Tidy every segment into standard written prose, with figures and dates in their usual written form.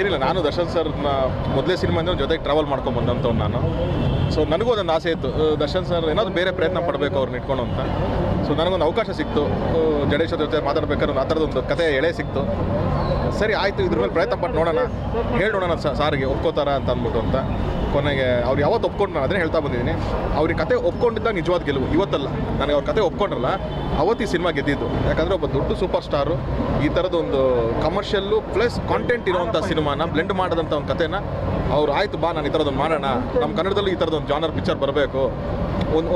ಏನಿಲ್ಲ, ನಾನು ದರ್ಶನ್ ಸರ್ನ ಮೊದಲೇ ಸಿನಿಮಾದಿಂದ ಜೊತೆಗೆ ಟ್ರಾವೆಲ್ ಮಾಡ್ಕೊಂಡು ಬಂದಂಥವ್ನು ನಾನು. ಸೊ ನನಗೂ ಅದೊಂದು ಆಸೆ ಇತ್ತು, ದರ್ಶನ್ ಸರ್ ಏನಾದರೂ ಬೇರೆ ಪ್ರಯತ್ನ ಪಡಬೇಕು ಅವ್ರನ್ನ ಇಟ್ಕೊಂಡು ಅಂತ. ಸೊ ನನಗೊಂದು ಅವಕಾಶ ಸಿಕ್ತು, ಜಡೇಶ್ ಜೊತೆ ಮಾತಾಡ್ಬೇಕಾದ್ರೆ ಆ ಥರದೊಂದು ಕಥೆ ಎಳೆ ಸಿಕ್ತು. ಸರಿ ಆಯಿತು, ಇದ್ರ ಮೇಲೆ ಪ್ರಯತ್ನ ಪಟ್ಟು ನೋಡೋಣ, ಹೇಳಿ ನೋಡೋಣ ಸಾರಿಗೆ ಒಪ್ಕೋತಾರ ಅಂತ ಅಂದ್ಬಿಟ್ಟು ಅಂತ. ಕೊನೆಗೆ ಅವ್ರು ಯಾವತ್ತು ಒಪ್ಕೊಂಡು ನಾನು ಅದನ್ನೇ ಹೇಳ್ತಾ ಬಂದಿದ್ದೀನಿ, ಅವ್ರಿಗೆ ಕತೆ ಒಪ್ಕೊಂಡಿದ್ದಾಗ ನಿಜವಾದ ಗೆಲುವು. ಇವತ್ತಲ್ಲ, ನನಗೆ ಅವ್ರ ಕತೆ ಒಪ್ಕೊಂಡ್ರಲ್ಲ ಅವತ್ತು ಈ ಸಿನಿಮಾ ಗೆದ್ದಿದ್ದು. ಯಾಕಂದರೆ ಒಬ್ಬ ದೊಡ್ಡ ಸೂಪರ್ ಸ್ಟಾರು ಈ ಥರದೊಂದು ಕಮರ್ಷಿಯಲ್ಲು ಪ್ಲಸ್ ಕಾಂಟೆಂಟ್ ಇರೋವಂಥ ಸಿನಿಮಾನ ಬ್ಲೆಂಡ್ ಮಾಡಿದಂಥ ಒಂದು ಕಥೆನ ಅವ್ರು ಆಯಿತು ಬಾ ನಾನು ಈ ಥರದೊಂದು ಮಾಡೋಣ, ನಮ್ಮ ಕನ್ನಡದಲ್ಲೂ ಈ ಥರದೊಂದು ಜಾನರ್ ಪಿಕ್ಚರ್ ಬರಬೇಕು,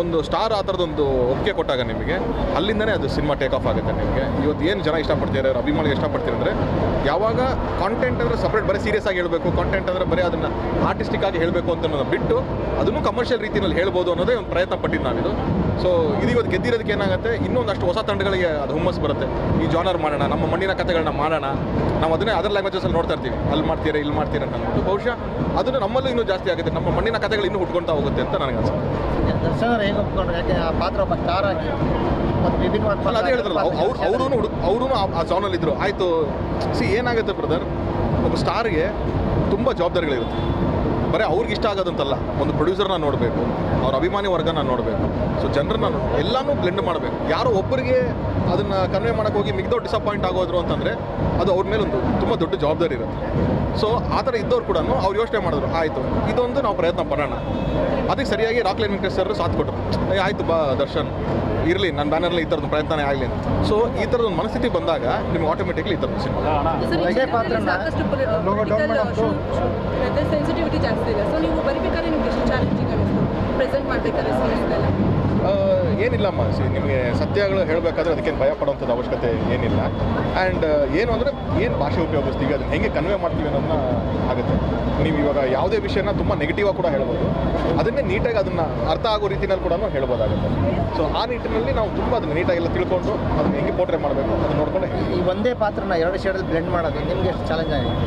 ಒಂದು ಸ್ಟಾರ್ ಆ ಥರದೊಂದು ಒಪ್ಪಿಗೆ ಕೊಟ್ಟಾಗ ನಿಮಗೆ ಅಲ್ಲಿಂದನೇ ಅದು ಸಿನಿಮಾ ಟೇಕ್ ಆಫ್ ಆಗುತ್ತೆ. ನಿಮಗೆ ಇವತ್ತು ಏನು ಜನ ಇಷ್ಟಪಡ್ತಿದ್ದಾರೆ, ಅವ್ರ ಅಭಿಮಾನಿಗಳು ಇಷ್ಟಪಡ್ತೀರಿ ಅಂದರೆ, ಯಾವಾಗ ಕಾಂಟೆಂಟ್ ಅಂದರೆ ಸಪ್ರೇಟ್ ಬರೀ ಸೀರಿಯಸ್ ಆಗಿ ಹೇಳಬೇಕು, ಕಾಂಟೆಂಟ್ ಅಂದರೆ ಬರೀ ಅದನ್ನು ಆರ್ಟಿಸ್ಟಿಕ್ ಆಗಿ ಹೇಳಬೇಕು ಅಂತ ಬಿಟ್ಟು ಅದನ್ನು ಕಮರ್ಷಿಯಲ್ ರೀತಿಯಲ್ಲಿ ಹೇಳ್ಬೋದು ಅನ್ನೋದೇ ಒಂದು ಪ್ರಯತ್ನ ಪಟ್ಟಿದ್ದು ನಾವಿದು. ಸೊ ಇದು ಇವತ್ತು ಗೆದ್ದಿರೋದಕ್ಕೆ ಏನಾಗುತ್ತೆ, ಇನ್ನೊಂದಷ್ಟು ಹೊಸ ತಂಡಗಳಿಗೆ ಅದು ಹುಮ್ಮಸ್ ಬರುತ್ತೆ. ಈ ಜಾನರ್ ಮಾಡೋಣ, ನಮ್ಮ ಮಣ್ಣಿನ ಕಥೆಗಳನ್ನ ಮಾಡೋಣ, ನಾವು ಅದನ್ನೇ ಅದರ್ ಲ್ಯಾಂಗ್ವೇಜಸಲ್ಲಿ ನೋಡ್ತಾ ಇರ್ತೀವಿ, ಅಲ್ಲಿ ಮಾಡ್ತೀರಾ ಇಲ್ಲಿ ಮಾಡ್ತೀರಾ ಅಂತ ಅಂದ್ಬಿಟ್ಟು. ಬಹುಶಃ ಅದನ್ನು ನಮ್ಮಲ್ಲೂ ಇನ್ನೂ ಜಾಸ್ತಿ ಆಗುತ್ತೆ, ನಮ್ಮ ಮಣ್ಣಿನ ಕಥೆಗಳು ಇನ್ನೂ ಹುಟ್ಕೊಳ್ತಾ ಹೋಗುತ್ತೆ ಅಂತ ನನಗೆ ಅನ್ಸುತ್ತೆ. ದರ್ಶನ್ ಹೇಗೆ ಒಪ್ಕೊಂಡ್ರು, ಯಾಕೆ ಆ ಪಾತ್ರ ಒಬ್ಬ ಸ್ಟಾರ್ ಆಗಿ ಅಲ್ಲ ಅದೇ ಹೇಳಿದ್ರಲ್ಲ, ಅವರು ಆ ಜಾನಲ್ಲಿ ಇದ್ರು. ಆಯಿತು, ಏನಾಗುತ್ತೆ ಬ್ರದರ್, ಒಬ್ಬ ಸ್ಟಾರ್ಗೆ ತುಂಬ ಜವಾಬ್ದಾರಿಗಳಿರುತ್ತೆ. ಬರೀ ಅವ್ರಿಗೆ ಇಷ್ಟ ಆಗೋದಂತಲ್ಲ, ಒಂದು ಪ್ರೊಡ್ಯೂಸರ್ನ ನೋಡಬೇಕು, ಅವ್ರ ಅಭಿಮಾನಿ ವರ್ಗನ ನೋಡಬೇಕು, ಸೊ ಜನರನ್ನ ಎಲ್ಲನೂ ಬ್ಲೆಂಡ್ ಮಾಡಬೇಕು. ಯಾರೋ ಒಬ್ಬರಿಗೆ ಅದನ್ನು ಕನ್ವೆ ಮಾಡೋಕ್ಕೆ ಹೋಗಿ ಮಿಗ್ದವ್ರು ಡಿಸಪಾಯಿಂಟ್ ಆಗೋದ್ರು ಅಂತಂದರೆ ಅದು ಅವ್ರ ಮೇಲೆ ಒಂದು ತುಂಬ ದೊಡ್ಡ ಜವಾಬ್ದಾರಿ ಇರುತ್ತೆ. ಸೊ ಆ ಥರ ಇದ್ದವ್ರು ಕೂಡ ಅವ್ರು ಯೋಚನೆ ಮಾಡಿದ್ರು, ಆಯಿತು ಇದೊಂದು ನಾವು ಪ್ರಯತ್ನ ಪಡೋಣ. ಅದಕ್ಕೆ ಸರಿಯಾಗಿ ರಾಕ್ಲೈನ್ ವೆಂಕಟೇಶ್ ಸರ್ ಸಾಥ್ ಕೊಟ್ಟರು. ಆಯಿತು ಬಾ ದರ್ಶನ್ ಇರಲಿ, ನನ್ನ ಬ್ಯಾನರ್ಲಿ ಈ ಥರದ್ದು ಪ್ರಯತ್ನ ಆಗಲಿ ಅಂತ. ಸೊ ಈ ಥರದೊಂದು ಮನಸ್ಥಿತಿ ಬಂದಾಗ ನಿಮ್ಗೆ ಆಟೋಮೆಟಿಕ್ಲಿ ಈ ಥರದ್ದು ಸಿನಿಮಾ ಸೆನ್ಸಿಟಿವಿಟಿ ಜಾಸ್ತಿ ಇದೆ. ಸೊ ನೀವು ಬರೀಬೇಕಾದ್ರೆ ನಿಮ್ಗೆ ಎಷ್ಟು ಚಾಲೆಂಜಿಂಗ್ ಅನಿಸ್ತು ಪ್ರೆಸೆಂಟ್ ಮಾಡಬೇಕಾದ್ರೆ ಸೀರಿಯಸ್ನೆಲ್ಲ? ಏನಿಲ್ಲಮ್ಮ, ನಿಮಗೆ ಸತ್ಯಗಳು ಹೇಳಬೇಕಾದ್ರೆ ಅದಕ್ಕೇನು ಭಯ ಪಡೋಂಥದ್ದು ಅವಶ್ಯಕತೆ ಏನಿಲ್ಲ. ಆ್ಯಂಡ್ ಏನು ಅಂದರೆ ಏನು ಭಾಷೆ ಉಪಯೋಗಿಸ್ತೀವಿ, ಅದನ್ನು ಹೇಗೆ ಕನ್ವೆ ಮಾಡ್ತೀವಿ ಅನ್ನೋದನ್ನ ಆಗುತ್ತೆ. ನೀವು ಇವಾಗ ಯಾವುದೇ ವಿಷಯನ ತುಂಬ ನೆಗೆಟಿವ್ ಆಗಿ ಕೂಡ ಹೇಳ್ಬೋದು, ಅದನ್ನೇ ನೀಟಾಗಿ ಅದನ್ನು ಅರ್ಥ ಆಗೋ ರೀತಿಯಲ್ಲಿ ಕೂಡ ಹೇಳ್ಬೋದಾಗುತ್ತೆ. ಸೊ ಆ ನಿಟ್ಟಿನಲ್ಲಿ ನಾವು ತುಂಬ ಅದನ್ನು ನೀಟಾಗೆಲ್ಲ ತಿಳ್ಕೊಂಡು ಅದನ್ನು ಹೆಂಗೆ ಪೋರ್ಟ್ರೇ ಮಾಡಬೇಕು ಅದನ್ನು ನೋಡ್ಕೊಂಡೆ. ಈ ಒಂದೇ ಪಾತ್ರನ ಎರಡು ಶೇಡಲ್ಲಿ ಬ್ಲೆಂಡ್ ಮಾಡೋದು ನಿಮಗೆ ಎಷ್ಟು ಚಾಲೆಂಜ್ ಆಗಿದೆ?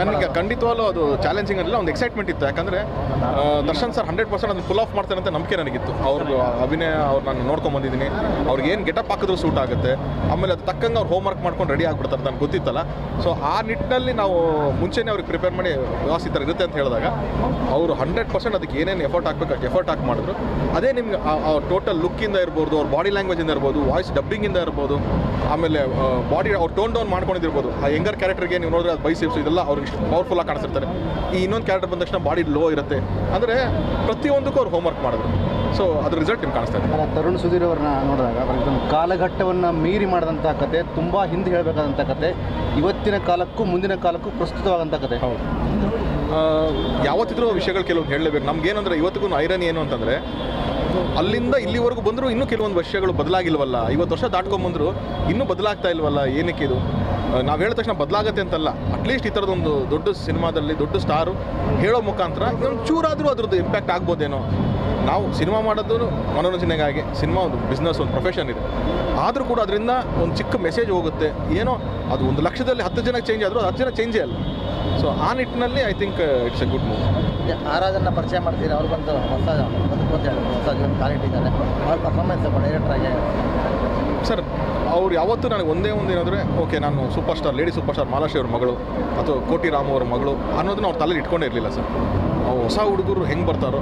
ನನಗೆ ಖಂಡಿತವಾಗ್ಲೂ ಅದು ಚಾಲೆಂಜಿಂಗ್ ಅನ್ನಿಲ್ಲ, ಒಂದು ಎಕ್ಸೈಟ್ಮೆಂಟ್ ಇತ್ತು. ಯಾಕಂದರೆ ದರ್ಶನ್ ಸರ್ 100% ಅದನ್ನು ಫುಲ್ ಆಫ್ ಮಾಡ್ತಾರೆ ಅಂತ ನಂಬಿಕೆ ನನಗಿತ್ತು. ಅವ್ರ ಅಭಿನಯ ಅವ್ರು ನಾನು ನೋಡ್ಕೊಂಬಂದಿದ್ದೀನಿ, ಅವ್ರಿಗೆ ಏನು ಗೆಟಪ್ ಹಾಕಿದ್ರು ಸೂಟ್ ಆಗುತ್ತೆ. ಆಮೇಲೆ ಅದು ತಕ್ಕಂಗೆ ಅವ್ರು ಹೋಮ್ ವರ್ಕ್ ಮಾಡ್ಕೊಂಡು ರೆಡಿ ಆಗಿಬಿಡ್ತಾರೆ, ನನಗೆ ಗೊತ್ತಿತ್ತಲ್ಲ. ಸೊ ಆ ನಿಟ್ಟಿನಲ್ಲಿ ನಾವು ಮುಂಚೆನೇ ಅವ್ರಿಗೆ ಪ್ರಿಪೇರ್ ಮಾಡಿ ವ್ಯವಸ್ಥೆ ಈ ಥರ ಇರುತ್ತೆ ಅಂತ ಹೇಳಿದಾಗ ಅವರು 100% ಅದಕ್ಕೆ ಏನೇನು ಎಫರ್ಟ್ ಹಾಕಬೇಕು ಅಷ್ಟು ಎಫರ್ಟ್ ಹಾಕಿ ಮಾಡಿದ್ರು. ಅದೇ ನಿಮ್ಗೆ ಟೋಟಲ್ ಲುಕ್ಕಿಂದ ಇರ್ಬೋದು, ಅವ್ರ ಬಾಡಿ ಲ್ಯಾಂಗ್ವೇಜಿಂದ ಇರ್ಬೋದು, ವಾಯ್ಸ್ ಡಬ್ಬಿಂಗಿಂದ ಇರ್ಬೋದು, ಆಮೇಲೆ ಬಾಡಿ ಅವ್ರು ಟೋನ್ ಡೌನ್ ಮಾಡ್ಕೊಂಡಿರ್ಬೋದು. ಆ ಯಂಗರ್ ಕ್ಯಾರೆಕ್ಟರ್ಗೆ ನೀವು ನೋಡಿದ್ರೆ ಅದು ಬೈಸಿಪ್ಸ್ ಇದೆಲ್ಲ ಅವ್ರಿಗೆ ಇಷ್ಟು ಪವರ್ಫುಲ್ಲಾಗಿ ಕಾಣಿಸ್ತಿರ್ತಾರೆ. ಈ ಇನ್ನೊಂದು ಕ್ಯಾರೆಕ್ಟರ್ ಬಂದ ತಕ್ಷಣ ಬಾಡಿ ಲೋ ಇರುತ್ತೆ. ಅಂದರೆ ಪ್ರತಿಯೊಂದಕ್ಕೂ ಅವ್ರು ಹೋಮ್ ವರ್ಕ್ ಮಾಡಿದ್ರು. ಸೊ ಅದ್ರ ರಿಸಲ್ಟ್ ನಿಮ್ಗೆ ಕಾಣಿಸ್ತಾ ಇದೆ. ತರುಣ್ ಸುಧೀರ್ ಅವ್ರನ್ನ ನೋಡಿದಾಗ ಕಾಲಘಟ್ಟವನ್ನು ಮೀರಿ ಮಾಡಿದಂಥ ಕತೆ, ತುಂಬ ಹಿಂದೆ ಹೇಳಬೇಕಾದಂಥ ಕತೆ, ಇವತ್ತಿನ ಕಾಲಕ್ಕೂ ಮುಂದಿನ ಕಾಲಕ್ಕೂ ಪ್ರಸ್ತುತವಾದಂಥ ಕತೆ. ಹೌದು, ಯಾವತ್ತಿದ್ರೂ ವಿಷಯಗಳು ಕೆಲವೊಂದು ಹೇಳಲೇಬೇಕು. ನಮ್ಗೇನಂದರೆ ಇವತ್ತಿಗೂ ಐರನ್ ಏನು ಅಂತಂದರೆ, ಅಲ್ಲಿಂದ ಇಲ್ಲಿವರೆಗೂ ಬಂದರೂ ಇನ್ನೂ ಕೆಲವೊಂದು ವಿಷಯಗಳು ಬದಲಾಗಿಲ್ವಲ್ಲ, 50 ವರ್ಷ ದಾಟ್ಕೊಂಡ್ಬಂದ್ರು ಇನ್ನೂ ಬದಲಾಗ್ತಾ ಇಲ್ವಲ್ಲ, ಏನಕ್ಕೆ ಇದು? ನಾವು ಹೇಳಿದ ತಕ್ಷಣ ಬದಲಾಗತ್ತೆ ಅಂತಲ್ಲ, ಅಟ್ಲೀಸ್ಟ್ ಈ ಥರದೊಂದು ದೊಡ್ಡ ಸಿನಿಮಾದಲ್ಲಿ ದೊಡ್ಡ ಸ್ಟಾರು ಹೇಳೋ ಮುಖಾಂತರ ಒಂದು ಚೂರಾದರೂ ಅದ್ರದ್ದು ಇಂಪ್ಯಾಕ್ಟ್ ಆಗ್ಬೋದೇನೋ. ನಾವು ಸಿನಿಮಾ ಮಾಡೋದು ಮನೋರಂಜನೆಗಾಗಿ, ಸಿನಿಮಾ ಒಂದು ಬಿಸ್ನೆಸ್, ಒಂದು ಪ್ರೊಫೆಷನ್ ಇದೆ. ಆದರೂ ಕೂಡ ಅದರಿಂದ ಒಂದು ಚಿಕ್ಕ ಮೆಸೇಜ್ ಹೋಗುತ್ತೆ. ಏನೋ ಅದು 1 ಲಕ್ಷದಲ್ಲಿ 10 ಜನಕ್ಕೆ ಚೇಂಜ್ ಆದರೂ 10 ಜನ ಚೇಂಜೇ ಅಲ್ಲ. ಸೊ ಆ ನಿಟ್ಟಿನಲ್ಲಿ I think it's A good move. Aradhana ಪರಿಚಯ ಮಾಡ್ತೀರಾ, ಅವ್ರು ಬಂದು ಹೊಸ ಕ್ವಾಲಿಟಿ ಇದ್ದಾರೆ, ಅವ್ರ ಪರ್ಫಾರ್ಮೆನ್ಸ್ ಡೈರೆಕ್ಟ್ರಾಗಿ ಸರ್. ಅವ್ರು ಯಾವತ್ತೂ ನನಗೆ ಒಂದೇ ಒಂದು ಏನಂದರೆ, ಓಕೆ ನಾನು super star, lady super star Malashri ಅವ್ರ ಮಗಳು ಅಥವಾ ಕೋಟಿ ರಾಮ್ ಅವ್ರ ಮಗಳು ಅನ್ನೋದನ್ನ ಅವ್ರ ತಲೆಯಲ್ಲಿ ಇಟ್ಕೊಂಡೇ ಇರಲಿಲ್ಲ ಸರ್. ಹೊಸ ಹುಡುಗರು ಹೆಂಗೆ ಬರ್ತಾರೋ,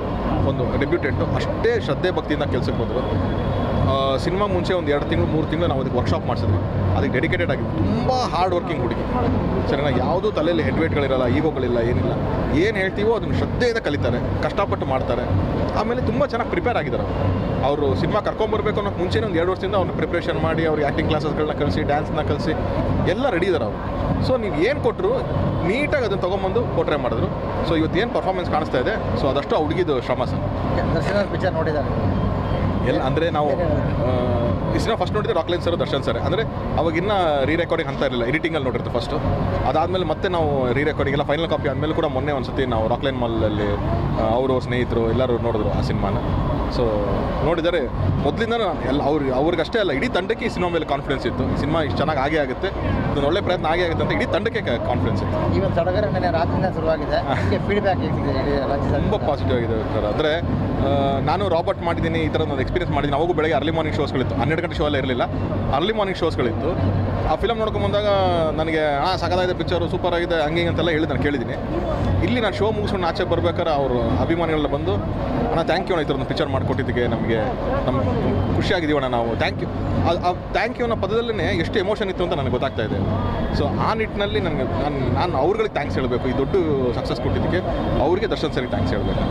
ಒಂದು ಡೆಬ್ಯೂಟೆಂಟು ಅಷ್ಟೇ ಶ್ರದ್ಧೆ ಭಕ್ತಿಯಿಂದ ಕೆಲಸಕ್ಕೆ ಬಂದರು. ಸಿನಿಮಾ ಮುಂಚೆ ಒಂದು 2 ತಿಂಗಳು 3 ತಿಂಗಳು ನಾವು ಅದಕ್ಕೆ ವರ್ಕ್ಶಾಪ್ ಮಾಡಿಸಿದ್ವಿ. ಅದಕ್ಕೆ ಡೆಡಿಕೇಟೆಡ್ ಆಗಿ ತುಂಬ ಹಾರ್ಡ್ ವರ್ಕಿಂಗ್ ಹುಡುಗಿ ಸರಿನಾ. ಯಾವುದೂ ತಲೆಯಲ್ಲಿ ಹೆಡ್ವೇಟ್ಗಳಿರಲ್ಲ, ಈಗೋಗಳಿಲ್ಲ, ಏನಿಲ್ಲ. ಏನು ಹೇಳ್ತೀವೋ ಅದನ್ನು ಶ್ರದ್ಧೆಯಿಂದ ಕಲಿತಾರೆ, ಕಷ್ಟಪಟ್ಟು ಮಾಡ್ತಾರೆ. ಆಮೇಲೆ ತುಂಬ ಚೆನ್ನಾಗಿ ಪ್ರಿಪೇರ್ ಆಗಿದ್ದಾರೆ ಅವರು. ಸಿನಿಮಾ ಕರ್ಕೊಂಬರ್ಬೇಕು ಅನ್ನೋ ಮುಂಚೆನೇ ಒಂದು 2 ವರ್ಷದಿಂದ ಅವ್ರನ್ನ ಪ್ರಿಪ್ರೇಷನ್ ಮಾಡಿ, ಅವ್ರಿಗೆ ಆ್ಯಕ್ಟಿಂಗ್ ಕ್ಲಾಸಸ್ಗಳನ್ನ ಕಲಿಸಿ, ಡ್ಯಾನ್ಸ್ನ ಕಲಿಸಿ ಎಲ್ಲ ರೆಡಿ ಇದ್ದಾರೆ ಅವರು. ಸೊ ನೀವು ಏನು ಕೊಟ್ಟರು ನೀಟಾಗಿ ಅದನ್ನು ತೊಗೊಂಬಂದು ಪೋರ್ಟ್ರೇ ಮಾಡಿದ್ರು. ಸೊ ಇವತ್ತೇನು ಪರ್ಫಾರ್ಮೆನ್ಸ್ ಕಾಣಿಸ್ತಾ ಇದೆ, ಸೊ ಅದಷ್ಟು ಆ ಹುಡುಗಿದು ಶ್ರಮ ಸರ್. ದರ್ಶನ್ ಪಿಕ್ಚರ್ ನೋಡಿದ್ದಾರೆ ಎಲ್ಲ ಅಂದರೆ ನಾವು ಈ ಸಿನಿಮಾ ಫಸ್ಟ್ ನೋಡಿದ್ರೆ ರಾಕ್ಲೈನ್ ಸರ್, ದರ್ಶನ್ ಸರ್. ಅಂದರೆ ಅವಾಗಿನ್ನ ರೀ ರೆಕಾರ್ಡಿಂಗ್ ಅಂತ ಇರಲಿಲ್ಲ, ಎಡಿಟಿಂಗಲ್ಲಿ ನೋಡಿರ್ತೀವಿ ಫಸ್ಟು. ಅದಾದಮೇಲೆ ಮತ್ತೆ ನಾವು ರೀ ರೆಕಾರ್ಡಿಂಗ್ ಎಲ್ಲ ಫೈನಲ್ ಕಾಪಿ ಆದಮೇಲೆ ಕೂಡ ಮೊನ್ನೆ ಒಂದು ಸತಿ ನಾವು ರಾಕ್ಲೈನ್ ಮಾಲಲ್ಲಿ ಅವರು ಸ್ನೇಹಿತರು ಎಲ್ಲರೂ ನೋಡಿದ್ರು ಆ ಸಿನಿಮಾನ. ಸೊ ನೋಡಿದರೆ ಮೊದಲಿಂದ ಎಲ್ಲ ಅವ್ರಿಗಷ್ಟೇ ಅಲ್ಲ, ಇಡೀ ತಂಡಕ್ಕೆ ಈ ಸಿನಿಮಾ ಮೇಲೆ ಕಾನ್ಫಿಡೆನ್ಸ್ ಇತ್ತು. ಈ ಸಿನಿಮಾ ಇಷ್ಟು ಚೆನ್ನಾಗಿ ಆಗೇ ಆಗುತ್ತೆ, ಇದೊಂದು ಒಳ್ಳೆ ಪ್ರಯತ್ನ ಆಗೇ ಆಗುತ್ತೆ ಅಂತ ಇಡೀ ತಂಡಕ್ಕೆ ಕಾನ್ಫಿಡೆನ್ಸ್ ಇತ್ತು. ಈ ಒಂದು ಸಡಗರ ರಾತ್ರಿಯಿಂದ ಶುರುವಾಗಿದೆ, ಫೀಡ್ಬ್ಯಾಕ್ ತುಂಬ ಪಾಸಿಟಿವ್ ಆಗಿದೆ ಸರ್. ಅಂದರೆ ನಾನು ರಾಬರ್ಟ್ ಮಾಡಿದ್ದೀನಿ, ಈ ಥರ ಒಂದು ಎಕ್ಸ್ಪೀರಿಯನ್ಸ್ ಮಾಡಿದ್ದೀನಿ. ಅವಾಗೂ ಬೆಳಗ್ಗೆ ಅರ್ಲಿ ಮಾರ್ನಿಂಗ್ ಶೋಸ್ಗಳಿತ್ತು, 12 ರಿಯಾಲಿಟಿ ಶೋ ಎಲ್ಲ ಇರಲಿಲ್ಲ, ಅರ್ಲಿ ಮಾರ್ನಿಂಗ್ ಶೋಸ್ಗಳಿತ್ತು. ಆ ಫಿಲಮ್ ನೋಡ್ಕೊಂಬಂದಾಗ ನನಗೆ ಸಖತ್ತಾಗಿದೆ ಪಿಕ್ಚರು, ಸೂಪರ್ ಆಗಿದೆ, ಹಂಗೆ ಅಂತೆಲ್ಲ ಹೇಳಿ ನಾನು ಕೇಳಿದ್ದೀನಿ. ಇಲ್ಲಿ ನಾನು ಶೋ ಮುಗಿಸ್ಕೊಂಡು ಆಚೆ ಬರ್ಬೇಕಾದ್ರೆ ಅವರು ಅಭಿಮಾನಿಗಳೆಲ್ಲ ಬಂದು ಥ್ಯಾಂಕ್ ಯು ಅಣ್ಣ, ಈ ಥರ ಒಂದು ಪಿಕ್ಚರ್ ಮಾಡಿಕೊಟ್ಟಿದ್ದಕ್ಕೆ ನಮಗೆ ಖುಷಿಯಾಗಿದ್ದೀವಣ್ಣ ನಾವು, ಥ್ಯಾಂಕ್ ಯು. ಆ ಥ್ಯಾಂಕ್ ಯು ಅನ್ನೋ ಪದದಲ್ಲೇ ಎಷ್ಟು ಎಮೋಷನ್ ಇತ್ತು ಅಂತ ನನಗೆ ಗೊತ್ತಾಗ್ತಾ ಇದೆ. ಸೊ ಆ ನಿಟ್ಟಿನಲ್ಲಿ ನನಗೆ ನಾನು ಅವ್ರುಗಳಿಗೆ ಥ್ಯಾಂಕ್ಸ್ ಹೇಳಬೇಕು, ಈ ದೊಡ್ಡ ಸಕ್ಸಸ್ ಕೊಟ್ಟಿದ್ದಕ್ಕೆ ಅವರಿಗೆ ದರ್ಶನ್ ಸರಿಗೆ ಥ್ಯಾಂಕ್ಸ್ ಹೇಳಬೇಕು.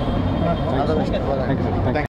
ಅದು